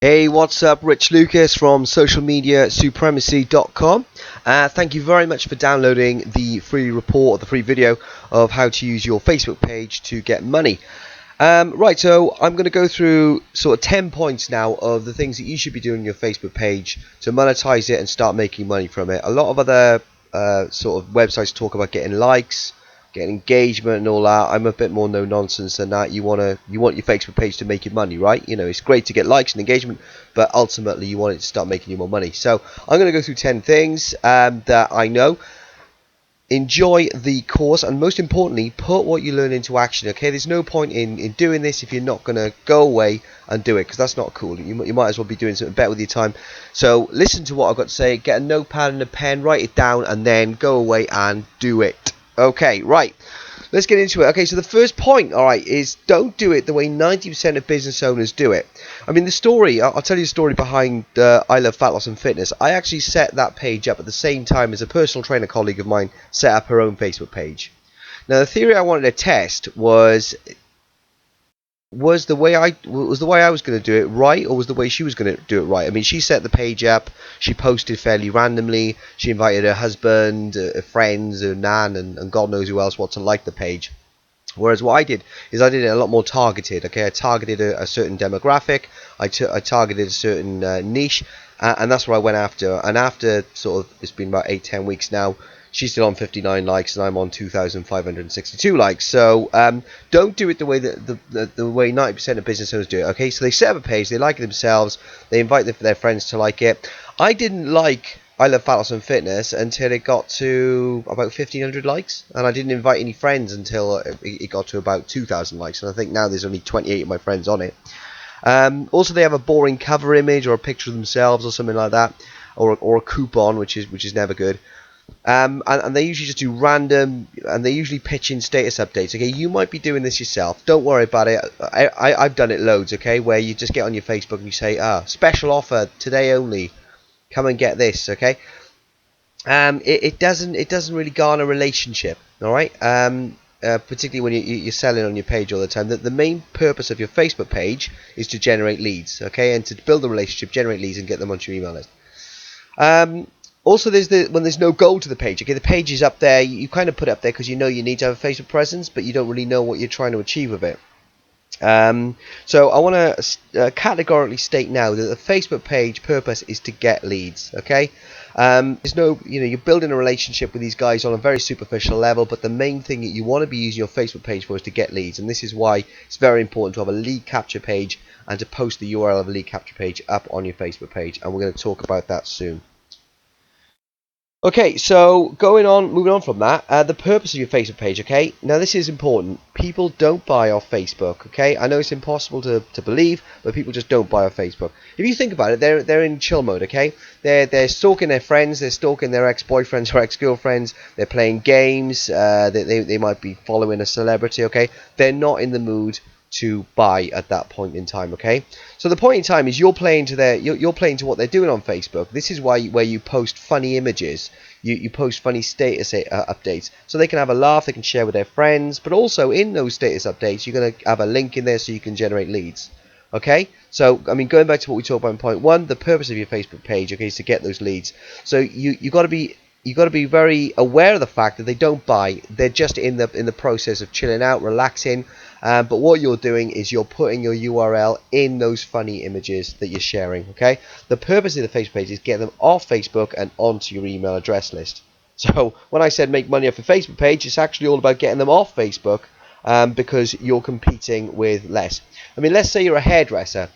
Hey, what's up? Rich Lucas from socialmediasupremacy.com. Thank you very much for downloading the free report, the free video of how to use your Facebook page to get money. Right, so I'm going to go through sort of 10 points now of the things that you should be doing on your Facebook page to monetize it and start making money from it. A lot of other sort of websites talk about getting likes, getting engagement and all that. I'm a bit more no nonsense than that. You want your Facebook page to make you money, right? You know, it's great to get likes and engagement, but ultimately you want it to start making you more money. So I'm going to go through 10 things that I know. Enjoy the course, and most importantly, put what you learn into action. Okay, there's no point in doing this if you're not going to go away and do it, because that's not cool. You might as well be doing something better with your time. So listen to what I've got to say, get a notepad and a pen, write it down, and then go away and do it. Okay, right, let's get into it. Okay, so the first point, all right, is don't do it the way 90% of business owners do it. I mean, the story, I'll tell you the story behind I Love Fat Loss and Fitness. I actually set that page up at the same time as a personal trainer colleague of mine set up her own Facebook page. Now, the theory I wanted to test was the way I was going to do it right, or was the way she was going to do it right? I mean, she set the page up, she posted fairly randomly, she invited her husband, her friends, her nan, and God knows who else to like the page. Whereas what I did is I did it a lot more targeted. Okay, I targeted a certain demographic, I targeted a certain niche, and that's what I went after. And after sort of, it's been about 8-10 weeks now, she's still on 59 likes and I'm on 2,562 likes. So don't do it the way that the way 90% of business owners do it. Okay, so they set up a page, they like it themselves, they invite their friends to like it. I didn't like I Love Fat Loss and Fitness until it got to about 1,500 likes, and I didn't invite any friends until it got to about 2,000 likes, and I think now there's only 28 of my friends on it. Also, they have a boring cover image or a picture of themselves or something like that, or a coupon, which is never good. And they usually just do random, and they usually pitch in status updates. Okay, you might be doing this yourself. Don't worry about it. I've done it loads. Okay, where you just get on your Facebook and you say, special offer today only. Come and get this. Okay. It doesn't really garner a relationship. All right. Particularly when you're selling on your page all the time. The main purpose of your Facebook page is to generate leads. Okay, and to build a relationship, generate leads, and get them onto your email list. Also, when there's no goal to the page. Okay, the page is up there. You kind of put it up there because you know you need to have a Facebook presence, but you don't really know what you're trying to achieve with it. So I want to categorically state now that the Facebook page purpose is to get leads. Okay, there's no, you're building a relationship with these guys on a very superficial level, but the main thing that you want to be using your Facebook page for is to get leads, and this is why it's very important to have a lead capture page and to post the URL of a lead capture page up on your Facebook page, and we're going to talk about that soon. Okay, so moving on from that, the purpose of your Facebook page, okay? Now this is important. People don't buy off Facebook, okay? I know it's impossible to believe, but people just don't buy off Facebook. If you think about it, they're in chill mode, okay? They're stalking their friends, they're stalking their ex-boyfriends or ex-girlfriends, they're playing games, they might be following a celebrity, okay? They're not in the mood to buy at that point in time. Okay, so the point in time is you're playing to what they're doing on Facebook. This is why where you post funny images, you post funny status updates, so they can have a laugh, they can share with their friends, but also in those status updates you're going to have a link in there so you can generate leads. Okay, so I mean, going back to what we talked about in point one, the purpose of your Facebook page, okay, is to get those leads. So you got to be very aware of the fact that they don't buy. They're just in the process of chilling out, relaxing. But what you're doing is you're putting your URL in those funny images that you're sharing. Okay. The purpose of the Facebook page is get them off Facebook and onto your email address list. So when I said make money off a Facebook page, it's actually all about getting them off Facebook, because you're competing with less. I mean, let's say you're a hairdresser.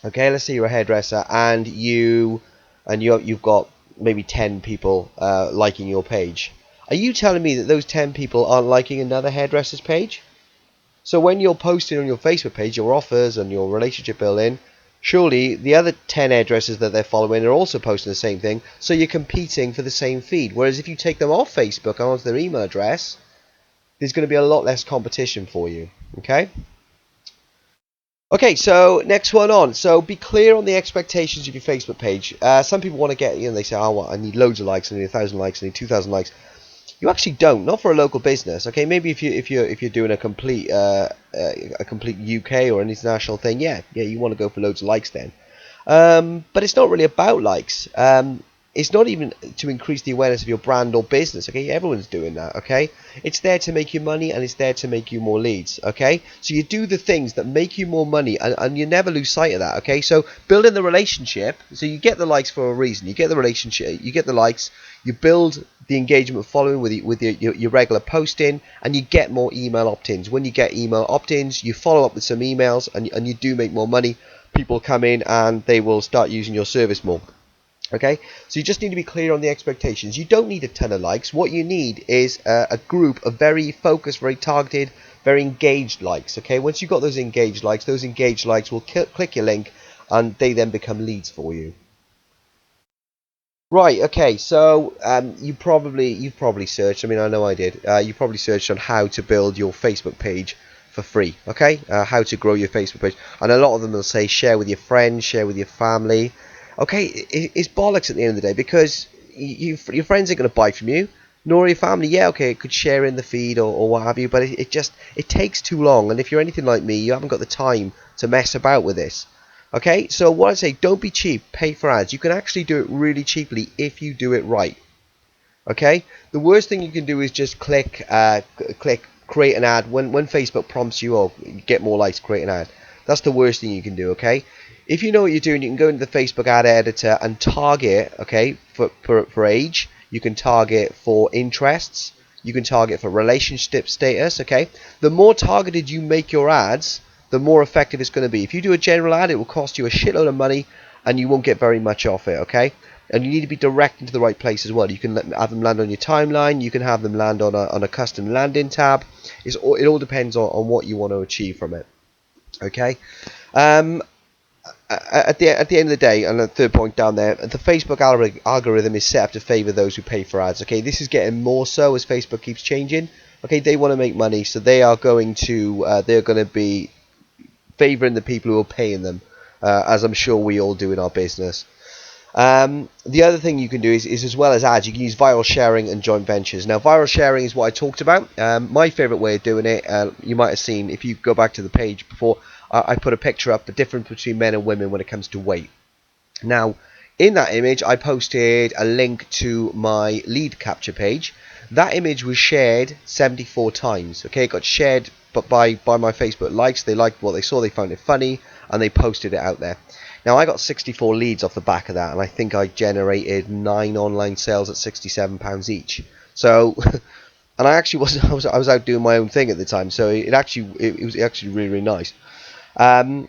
Okay. Let's say you're a hairdresser and you've got maybe 10 people liking your page. Are you telling me that those 10 people aren't liking another hairdresser's page? So when you're posting on your Facebook page your offers and your relationship building, surely the other 10 hairdressers that they're following are also posting the same thing, so you're competing for the same feed. Whereas if you take them off Facebook and onto their email address, there's going to be a lot less competition for you. Okay? Okay, so next one on. So be clear on the expectations of your Facebook page. Some people want to get, they say, oh, well, I need loads of likes, I need 1,000 likes, I need 2,000 likes. You actually don't, not for a local business. Okay, maybe if you're doing a complete UK or an international thing, yeah, you want to go for loads of likes then. But it's not really about likes. It's not even to increase the awareness of your brand or business. Okay, everyone's doing that. Okay, it's there to make you money, and it's there to make you more leads. Okay, so you do the things that make you more money, and you never lose sight of that. Okay, so building the relationship. So you get the likes for a reason. You get the relationship. You get the likes. You build the engagement following with your regular posting, and you get more email opt-ins. When you get email opt-ins, you follow up with some emails, and you do make more money. People come in and they will start using your service more. Okay, so you just need to be clear on the expectations. You don't need a ton of likes. What you need is a group of very focused, very targeted, very engaged likes. Okay, once you've got those engaged likes will click your link, and they then become leads for you. Right. Okay. So you've probably searched. I mean, I know I did. You probably searched on how to build your Facebook page for free. Okay. How to grow your Facebook page, and a lot of them will say share with your friends, share with your family. Okay, it's bollocks at the end of the day, because your friends ain't gonna buy from you, nor your family. Yeah. Okay. It could share in the feed or what have you, but it takes too long. And if you're anything like me, you haven't got the time to mess about with this. Okay, so what I say, don't be cheap, pay for ads. You can actually do it really cheaply if you do it right. Okay, the worst thing you can do is just click create an ad when Facebook prompts you, oh, get more likes, create an ad. That's the worst thing you can do. Okay, if you know what you're doing, you can go into the Facebook ad editor and target. Okay, for age, you can target for interests, you can target for relationship status. Okay, the more targeted you make your ads, the more effective it's going to be. If you do a general ad, it will cost you a shitload of money, and you won't get very much off it. Okay, and you need to be direct into the right place as well. You can have them land on your timeline. You can have them land on a custom landing tab. It all depends on what you want to achieve from it. Okay. Um, at the end of the day, and the third point down there, the Facebook algorithm is set up to favor those who pay for ads. Okay, this is getting more so as Facebook keeps changing. Okay, they want to make money, so they're going to be favoring the people who are paying them, as I'm sure we all do in our business. The other thing you can do is as well as ads, you can use viral sharing and joint ventures. Now, viral sharing is what I talked about. My favorite way of doing it, you might have seen if you go back to the page before, I put a picture up, the difference between men and women when it comes to weight. Now, in that image, I posted a link to my lead capture page. That image was shared 74 times. Okay, it got shared but by my Facebook likes. They liked what they saw, they found it funny, and they posted it out there. Now, I got 64 leads off the back of that, and I think I generated 9 online sales at £67 each. So, and I actually I was out doing my own thing at the time, so it was actually really, really nice. Um,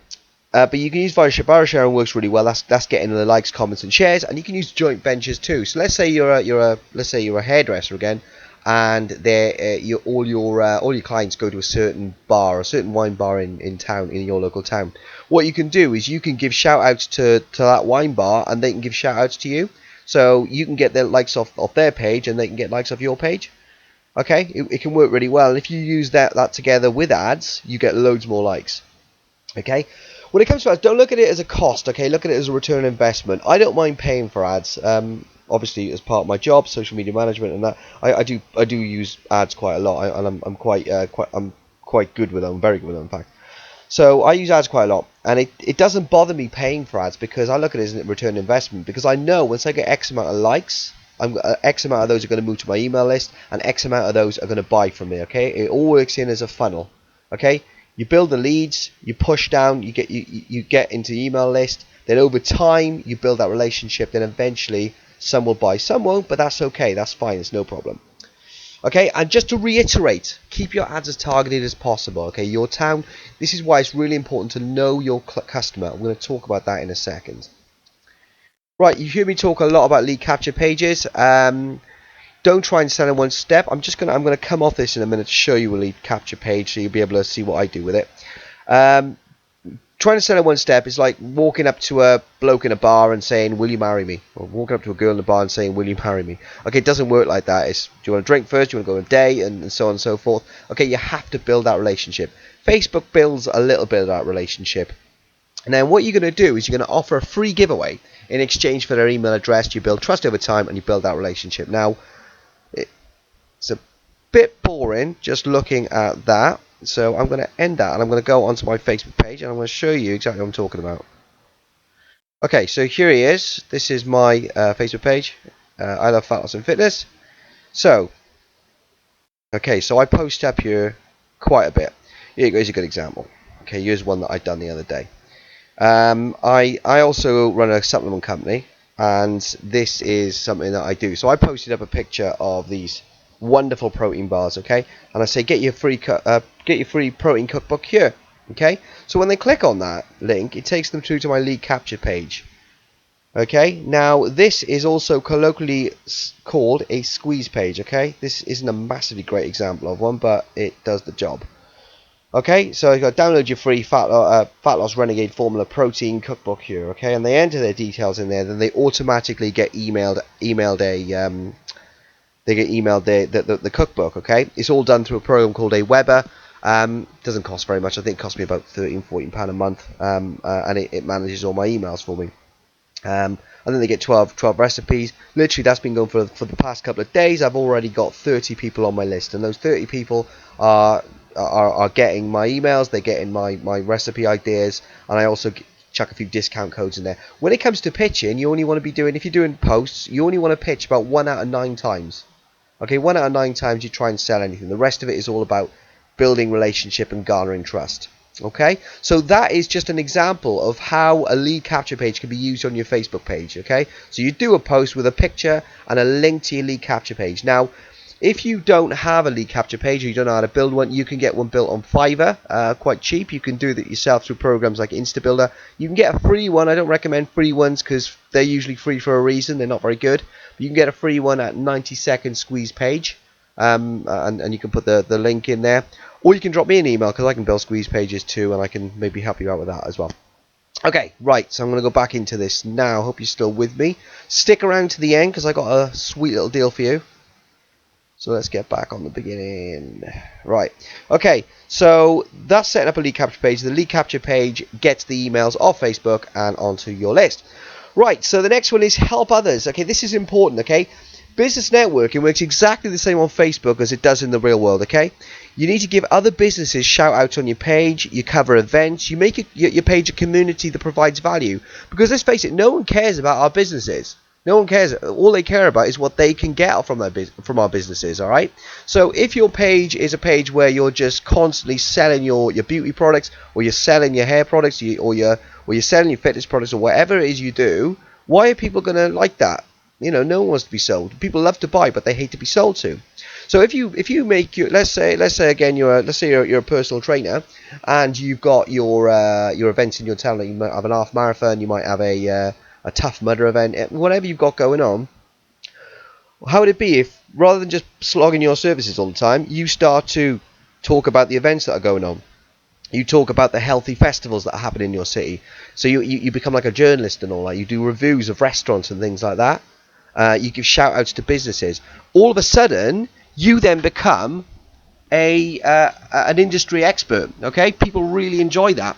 but you can use viral sharing, works really well. That's getting the likes, comments, and shares, and you can use joint ventures too. So let's say you're a hairdresser again, and all your clients go to a certain bar, a certain wine bar in town, in your local town. What you can do is you can give shout outs to that wine bar, and they can give shout outs to you. So you can get their likes off their page, and they can get likes off your page. Okay, it can work really well. And if you use that together with ads, you get loads more likes. Okay, when it comes to ads, don't look at it as a cost. Okay, look at it as a return on investment. I don't mind paying for ads. Obviously, as part of my job, social media management, and that I do use ads quite a lot, and I'm quite good with them. I'm very good with them, in fact. So I use ads quite a lot, and it doesn't bother me paying for ads, because I look at it as a return on investment, because I know once I get X amount of likes, X amount of those are going to move to my email list, and X amount of those are going to buy from me. Okay, it all works in as a funnel. Okay, you build the leads, you push down, you get into the email list, then over time you build that relationship, then eventually some will buy, some won't, but that's okay, that's fine, it's no problem. Okay, and just to reiterate, keep your ads as targeted as possible. Okay, your town, this is why it's really important to know your customer. I'm going to talk about that in a second. Right, you hear me talk a lot about lead capture pages. Don't try and sell in one step. I'm gonna come off this in a minute to show you a lead capture page, so you'll be able to see what I do with it. Trying to sell in one step is like walking up to a bloke in a bar and saying, "Will you marry me?" Or walking up to a girl in a bar and saying, "Will you marry me?" Okay, it doesn't work like that. It's, do you want to drink first? Do you want to go on a date? And so on and so forth. Okay, you have to build that relationship. Facebook builds a little bit of that relationship. And then what you're going to do is you're going to offer a free giveaway in exchange for their email address. You build trust over time, and you build that relationship. Now, it's a bit boring just looking at that, so I'm going to end that, and I'm going to go onto my Facebook page, and I'm going to show you exactly what I'm talking about. Okay, so here he is. This is my Facebook page. I love fat loss and fitness. So, okay, so I post up here quite a bit. Here goes a good example. Okay, here's one that I'd done the other day. I also run a supplement company, and this is something that I do. So I posted up a picture of these wonderful protein bars, okay, and I say get your free protein cookbook here, okay. So when they click on that link, it takes them through to my lead capture page. Okay, now this is also colloquially called a squeeze page. Okay, this isn't a massively great example of one, but it does the job. Okay, so you got to download your free fat loss renegade formula protein cookbook here. Okay, and they enter their details in there, then they automatically get emailed the cookbook. Okay, it's all done through a program called a Weber. Doesn't cost very much. I think it costs me about £13-14 a month, and it manages all my emails for me. And then they get 12 recipes. Literally, that's been going for the past couple of days. I've already got 30 people on my list, and those 30 people are getting my emails. They're getting my recipe ideas, and I also chuck a few discount codes in there. When it comes to pitching, you only want to be doing, if you're doing posts, you only want to pitch about 1 out of 9 times. Okay, 1 out of 9 times you try and sell anything. The rest of it is all about building relationship and garnering trust. Okay, so that is just an example of how a lead capture page can be used on your Facebook page. Okay, so you do a post with a picture and a link to your lead capture page. Now, if you don't have a lead capture page or you don't know how to build one, you can get one built on Fiverr, quite cheap. You can do that yourself through programs like InstaBuilder. You can get a free one. I don't recommend free ones because they're usually free for a reason. They're not very good. But you can get a free one at 90-second squeeze page, and you can put the link in there. Or you can drop me an email because I can build squeeze pages too, and I can maybe help you out with that as well. Okay, right, so I'm going to go back into this now. Hope you're still with me. Stick around to the end because I got a sweet little deal for you. So let's get back on the beginning. Right, okay, so that's setting up a lead capture page. The lead capture page gets the emails off Facebook and onto your list. Right, so the next one is help others. Okay, this is important, okay? Business networking works exactly the same on Facebook as it does in the real world, okay? You need to give other businesses shout outs on your page, you cover events, you make your page a community that provides value. Because let's face it, no one cares about our businesses. No one cares. All they care about is what they can get from our businesses, all right? So if your page is a page where you're just constantly selling your beauty products, or you're selling your hair products, or you're selling your fitness products, or whatever it is you do, why are people going to like that? You know, no one wants to be sold. People love to buy, but they hate to be sold to. So if you make your, let's say again you're a personal trainer, and you've got your events in your town. Like you might have an half marathon, you might have a Tough Mudder event, whatever you've got going on. How would it be if rather than just slogging your services all the time, you start to talk about the events that are going on? You talk about the healthy festivals that happen in your city. So you become like a journalist and all that. You do reviews of restaurants and things like that. You give shout outs to businesses. All of a sudden, you then become an industry expert. Okay, people really enjoy that.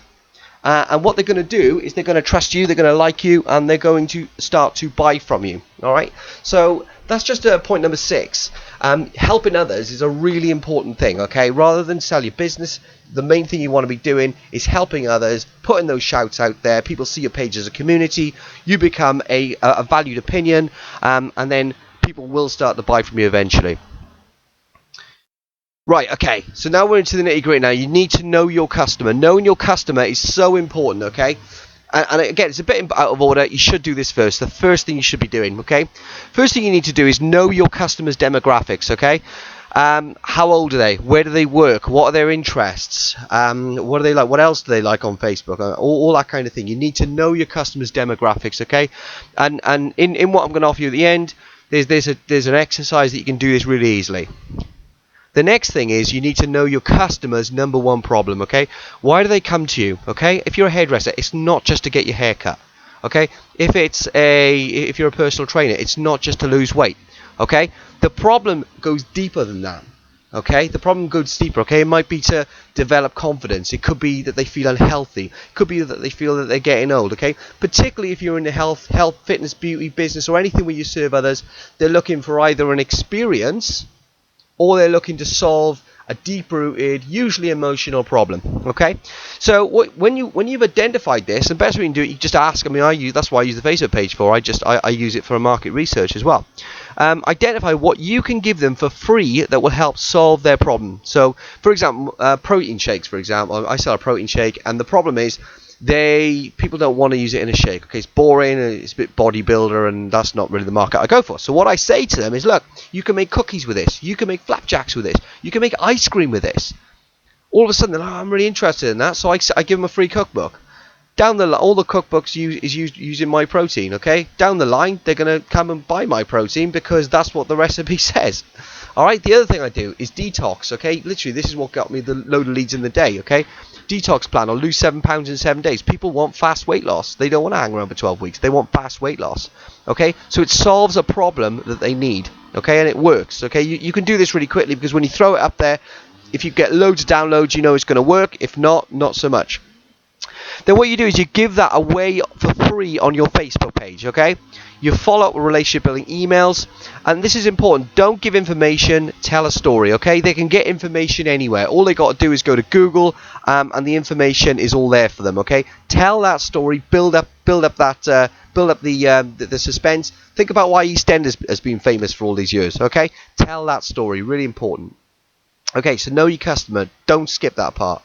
And what they're going to do is they're going to trust you, they're going to like you, and they're going to start to buy from you. All right. So that's just point number 6. Helping others is a really important thing. Okay. Rather than sell your business, the main thing you want to be doing is helping others, putting those shouts out there. People see your page as a community. You become a valued opinion, and then people will start to buy from you eventually. Right, okay, so now we're into the nitty gritty now. You need to know your customer. Knowing your customer is so important, okay? And again, it's a bit out of order. You should do this first. The first thing you should be doing, okay? First thing you need to do is know your customer's demographics, okay? How old are they? Where do they work? What are their interests? What do they like? What else do they like on Facebook? All that kind of thing. You need to know your customer's demographics, okay? And in what I'm going to offer you at the end, there's an exercise that you can do this really easily. The next thing is you need to know your customer's number one problem, okay? Why do they come to you, okay? If you're a hairdresser, it's not just to get your hair cut, okay? If you're a personal trainer, it's not just to lose weight, okay? The problem goes deeper than that, okay? The problem goes deeper, okay? It might be to develop confidence. It could be that they feel unhealthy. It could be that they feel that they're getting old, okay? Particularly if you're in the health, fitness, beauty business or anything where you serve others, they're looking for either an experience or they're looking to solve a deep-rooted, usually emotional problem. Okay, so when you've identified this, the best way you can do it, you just ask. I mean, that's why I use the Facebook page for. I use it for market research as well. Identify what you can give them for free that will help solve their problem. So, for example, protein shakes. For example, I sell a protein shake, and the problem is people don't want to use it in a shake. Okay, it's boring, it's a bit bodybuilder, and that's not really the market I go for. So what I say to them is, look, you can make cookies with this, you can make flapjacks with this, you can make ice cream with this. All of a sudden, I'm really interested in that, so I give them a free cookbook. All the cookbooks is using my protein. Okay, down the line they're gonna come and buy my protein because that's what the recipe says. All right. The other thing I do is detox. Okay, literally this is what got me the load of leads in the day. Okay, detox plan. I'll lose 7 pounds in 7 days. People want fast weight loss. They don't want to hang around for 12 weeks. They want fast weight loss. Okay, so it solves a problem that they need. Okay, and it works. Okay, you can do this really quickly because when you throw it up there, if you get loads of downloads, you know it's going to work. If not, not so much. Then what you do is you give that away for free on your Facebook page, okay? You follow up with relationship building emails, and this is important. Don't give information, tell a story, okay? They can get information anywhere. All they got to do is go to Google, and the information is all there for them, okay? Tell that story, build up the suspense. Think about why EastEnders has been famous for all these years, okay? Tell that story, really important. Okay, so know your customer. Don't skip that part.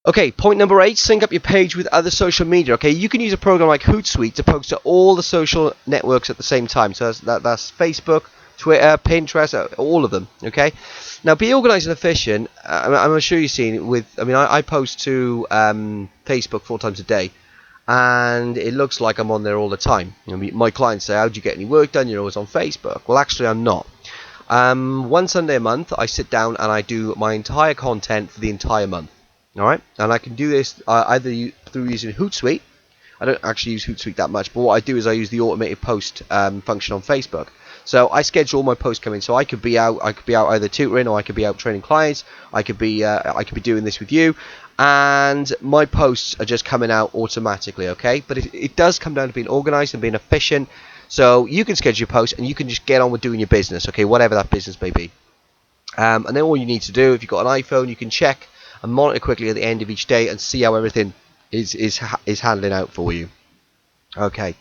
Okay, point number 8, sync up your page with other social media. Okay, you can use a program like Hootsuite to post to all the social networks at the same time. So that's Facebook, Twitter, Pinterest, all of them. Okay, now be organized and efficient. I'm sure you've seen with. I post to Facebook 4 times a day, and it looks like I'm on there all the time. My clients say, "How do you get any work done? You're always on Facebook." Well, actually, I'm not. One Sunday a month, I sit down and I do my entire content for the entire month. Alright, and I can do this either through using Hootsuite. I don't actually use Hootsuite that much, but what I do is I use the automated post function on Facebook. So I schedule all my posts coming. So I could be out either tutoring, or I could be out training clients. I could be doing this with you, and my posts are just coming out automatically. Okay, but it does come down to being organized and being efficient. So you can schedule your posts, and you can just get on with doing your business. Okay, whatever that business may be. And then all you need to do, if you've got an iPhone, you can check and monitor quickly at the end of each day and see how everything is handling out for you. Okay.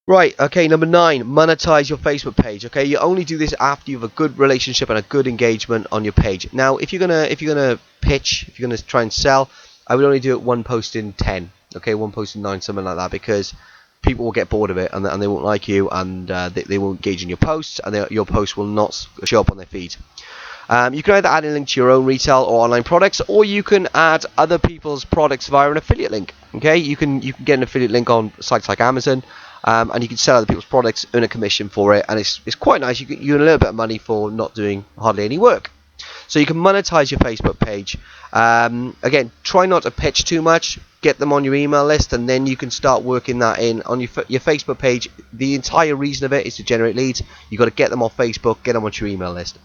Right, okay, number 9, monetize your Facebook page. Okay, you only do this after you have a good relationship and a good engagement on your page. Now, if you're gonna pitch, if you're gonna try and sell, I would only do it 1 post in 10. Okay, 1 post in 9, something like that, because people will get bored of it and they won't like you, and they won't engage in your posts, and your posts will not show up on their feed. You can either add a link to your own retail or online products, or you can add other people's products via an affiliate link. Okay, you can get an affiliate link on sites like Amazon, and you can sell other people's products, earn a commission for it, and it's quite nice. You earn a little bit of money for not doing hardly any work. So you can monetize your Facebook page. Again, try not to pitch too much. Get them on your email list, and then you can start working that in on your Facebook page. The entire reason of it is to generate leads. You've got to get them off Facebook, get them onto your email list.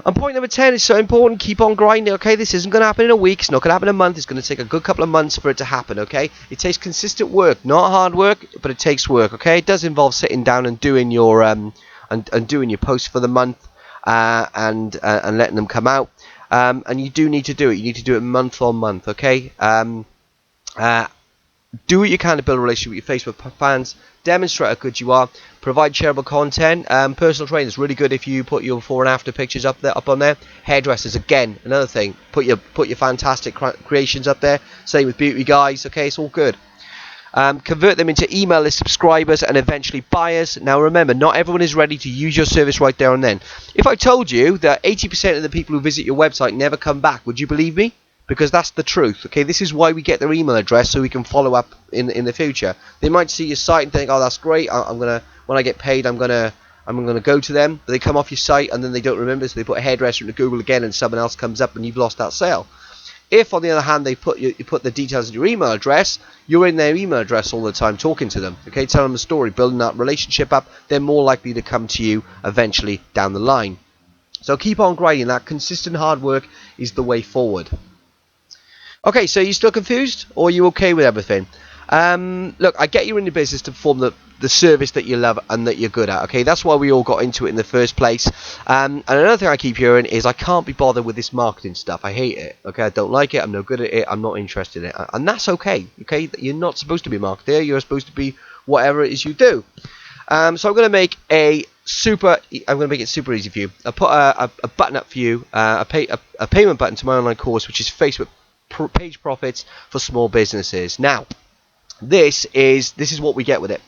And point number 10 is so important. Keep on grinding. Okay, this isn't going to happen in a week. It's not going to happen in a month. It's going to take a good couple of months for it to happen. Okay, it takes consistent work, not hard work, but it takes work. Okay, it does involve sitting down and doing your and doing your posts for the month, and letting them come out. And you do need to do it. You need to do it month on month. Okay. Do what you can to build a relationship with your Facebook fans. Demonstrate how good you are. Provide shareable content. Personal training is really good if you put your before and after pictures up on there. Hairdressers, again, another thing. Put your fantastic creations up there. Same with beauty guys. Okay, it's all good. Convert them into email list subscribers and eventually buyers. Now remember, not everyone is ready to use your service right there and then. If I told you that 80% of the people who visit your website never come back, would you believe me? Because that's the truth. Okay, this is why we get their email address, so we can follow up in the future. They might see your site and think, oh, that's great, when I get paid I'm gonna go to them. But they come off your site and then they don't remember, so they put a hairdresser into Google again, and someone else comes up and you've lost that sale. If on the other hand you put the details in your email address, you're in their email address all the time talking to them. Okay, telling them a story, building that relationship up. They're more likely to come to you eventually down the line. So keep on grinding. That consistent hard work is the way forward. Okay, so you still confused, or are you okay with everything? Look, I get you in the business to perform the service that you love and that you're good at. Okay, that's why we all got into it in the first place. And another thing I keep hearing is I can't be bothered with this marketing stuff. I hate it. Okay, I don't like it. I'm no good at it. I'm not interested in it, and that's okay. Okay, you're not supposed to be a marketer. You're supposed to be whatever it is you do. So I'm going to make I'm going to make it super easy for you. I'll put a button up for you, a payment button to my online course, which is Facebook page profits for small businesses. Now, this is what we get with it.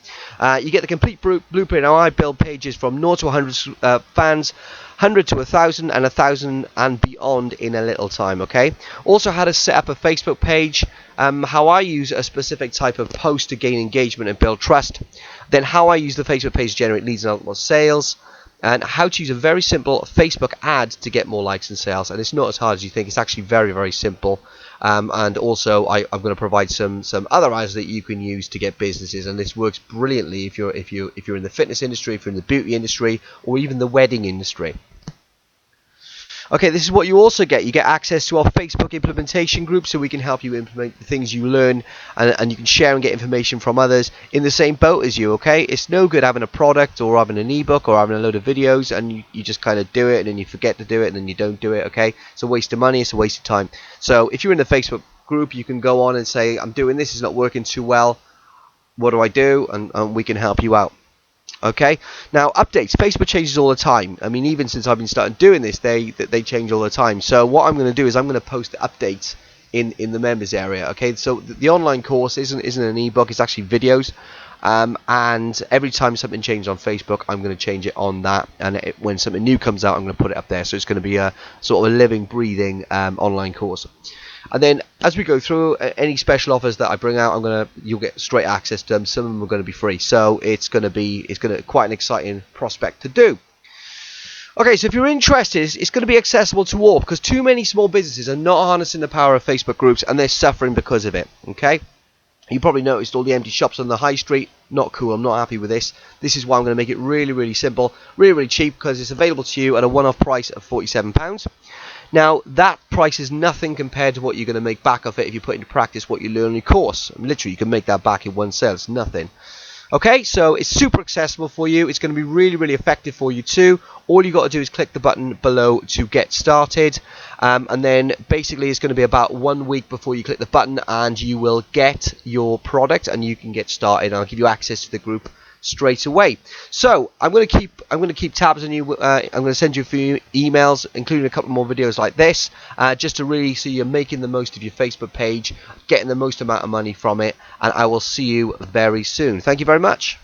You get the complete blueprint how I build pages from 0 to 100 fans, 100 to 1,000, and 1,000 and beyond in a little time. Okay. Also, how to set up a Facebook page, how I use a specific type of post to gain engagement and build trust. Then how I use the Facebook page to generate leads and ultimate sales. And how to use a very simple Facebook ad to get more likes and sales. And it's not as hard as you think. It's actually very, very simple. And also, I'm going to provide some other ads that you can use to get businesses. And this works brilliantly if you're in the fitness industry, if you're in the beauty industry, or even the wedding industry. Okay, this is what you also get. You get access to our Facebook implementation group, so we can help you implement the things you learn, and you can share and get information from others in the same boat as you, okay? It's no good having a product or having an ebook or having a load of videos and you just kind of do it and then you forget to do it and then you don't do it, okay? It's a waste of money, it's a waste of time. So if you're in the Facebook group, you can go on and say, I'm doing this, it's not working too well. What do I do? And we can help you out. Okay, now updates. Facebook changes all the time. I mean, even since I've been starting doing this, they change all the time. So what I'm going to do is I'm going to post the updates in the members area. Okay, so the online course isn't an ebook; it's actually videos. And every time something changes on Facebook, I'm going to change it on that. And when something new comes out, I'm going to put it up there. So it's going to be a sort of a living, breathing online course. And then as we go through any special offers that I bring out, you'll get straight access to them. Some of them are going to be free, so it's going to quite an exciting prospect to do. Okay, so if you're interested, it's going to be accessible to all because too many small businesses are not harnessing the power of Facebook groups and they're suffering because of it. Okay, you probably noticed all the empty shops on the high street. Not cool. I'm not happy with this. This is why I'm going to make it really, really simple, really, really cheap because it's available to you at a one-off price of £47. Now, that price is nothing compared to what you're going to make back of it if you put into practice what you learn in your course. I mean, literally, you can make that back in one sale. It's nothing. Okay, so it's super accessible for you. It's going to be really, really effective for you too. All you got to do is click the button below to get started. And then basically it's going to be about 1 week before you click the button and you will get your product and you can get started. I'll give you access to the group straight away. So I'm going to keep tabs on you. I'm going to send you a few emails, including a couple more videos like this, just to really see you're making the most of your Facebook page, getting the most amount of money from it, and I will see you very soon. Thank you very much.